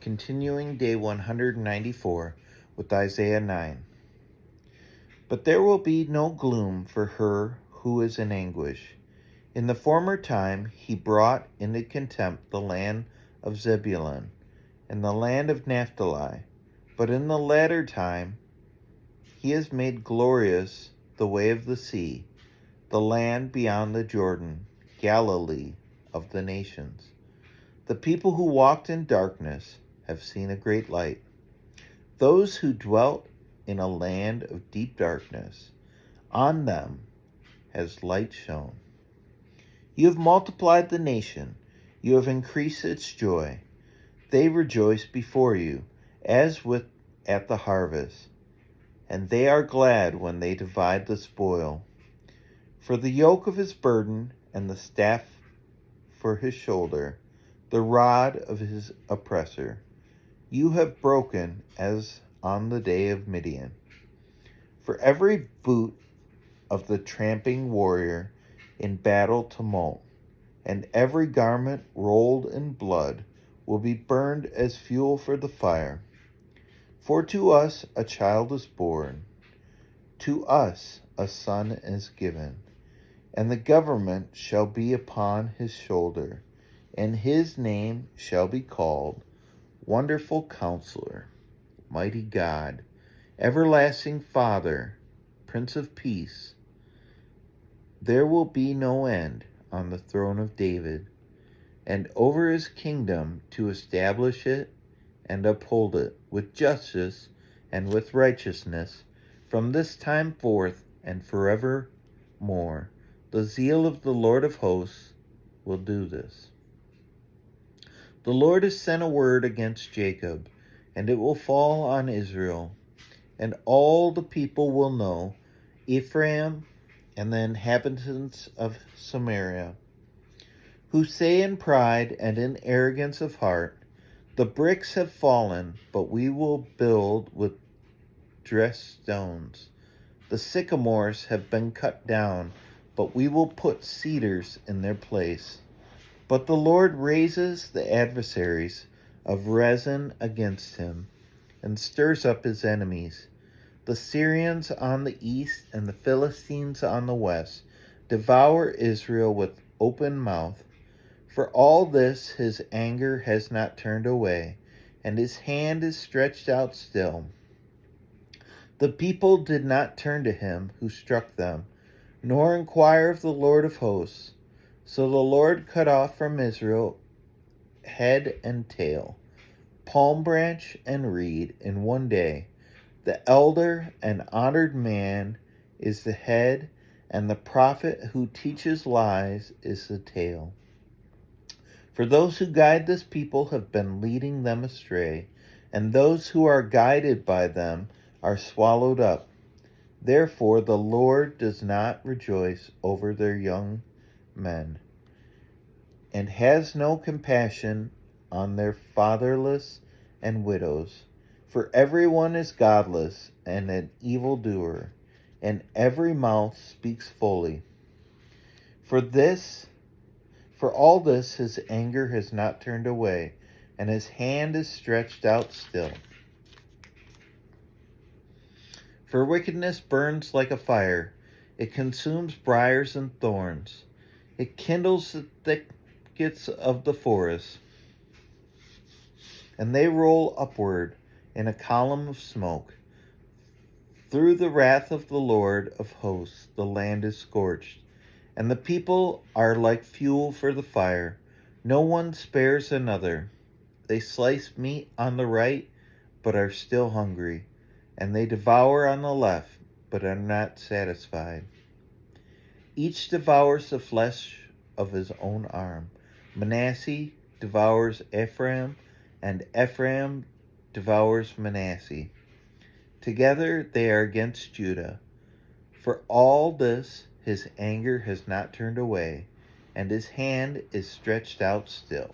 Continuing day 194 with Isaiah 9. But there will be no gloom for her who is in anguish. In the former time he brought into contempt the land of Zebulun and the land of Naphtali. But in the latter time he has made glorious the way of the sea, the land beyond the Jordan, Galilee of the nations. The people who walked in darkness have seen a great light. Those who dwelt in a land of deep darkness, on them has light shone. You have multiplied the nation, you have increased its joy. They rejoice before you, as with at the harvest, and they are glad when they divide the spoil. For the yoke of his burden and the staff for his shoulder, the rod of his oppressor, you have broken as on the day of Midian. For every boot of the tramping warrior in battle tumult, and every garment rolled in blood will be burned as fuel for the fire. For to us a child is born, to us a son is given, and the government shall be upon his shoulder, and his name shall be called Wonderful Counselor, Mighty God, Everlasting Father, Prince of Peace. There will be no end on the throne of David, and over his kingdom to establish it and uphold it with justice and with righteousness from this time forth and forevermore. The zeal of the Lord of hosts will do this. The Lord has sent a word against Jacob, and it will fall on Israel, and all the people will know Ephraim and the inhabitants of Samaria, who say in pride and in arrogance of heart, the bricks have fallen, but we will build with dressed stones. The sycamores have been cut down, but we will put cedars in their place. But the Lord raises the adversaries of Rezin against him, and stirs up his enemies. The Syrians on the east and the Philistines on the west devour Israel with open mouth. For all this his anger has not turned away, and his hand is stretched out still. The people did not turn to him who struck them, nor inquire of the Lord of hosts. So the Lord cut off from Israel head and tail, palm branch and reed in one day. The elder and honored man is the head, and the prophet who teaches lies is the tail. For those who guide this people have been leading them astray, and those who are guided by them are swallowed up. Therefore the Lord does not rejoice over their young men, and has no compassion on their fatherless and widows. For everyone is godless and an evildoer, and every mouth speaks fully. For all this his anger has not turned away, and his hand is stretched out still. For wickedness burns like a fire, it consumes briars and thorns, it kindles the thickets of the forest, and they roll upward in a column of smoke. Through the wrath of the Lord of hosts the land is scorched, and the people are like fuel for the fire. No one spares another. They slice meat on the right, but are still hungry, and they devour on the left, but are not satisfied. Each devours the flesh of his own arm. Manasseh devours Ephraim, and Ephraim devours Manasseh. Together they are against Judah. For all this his anger has not turned away, and his hand is stretched out still.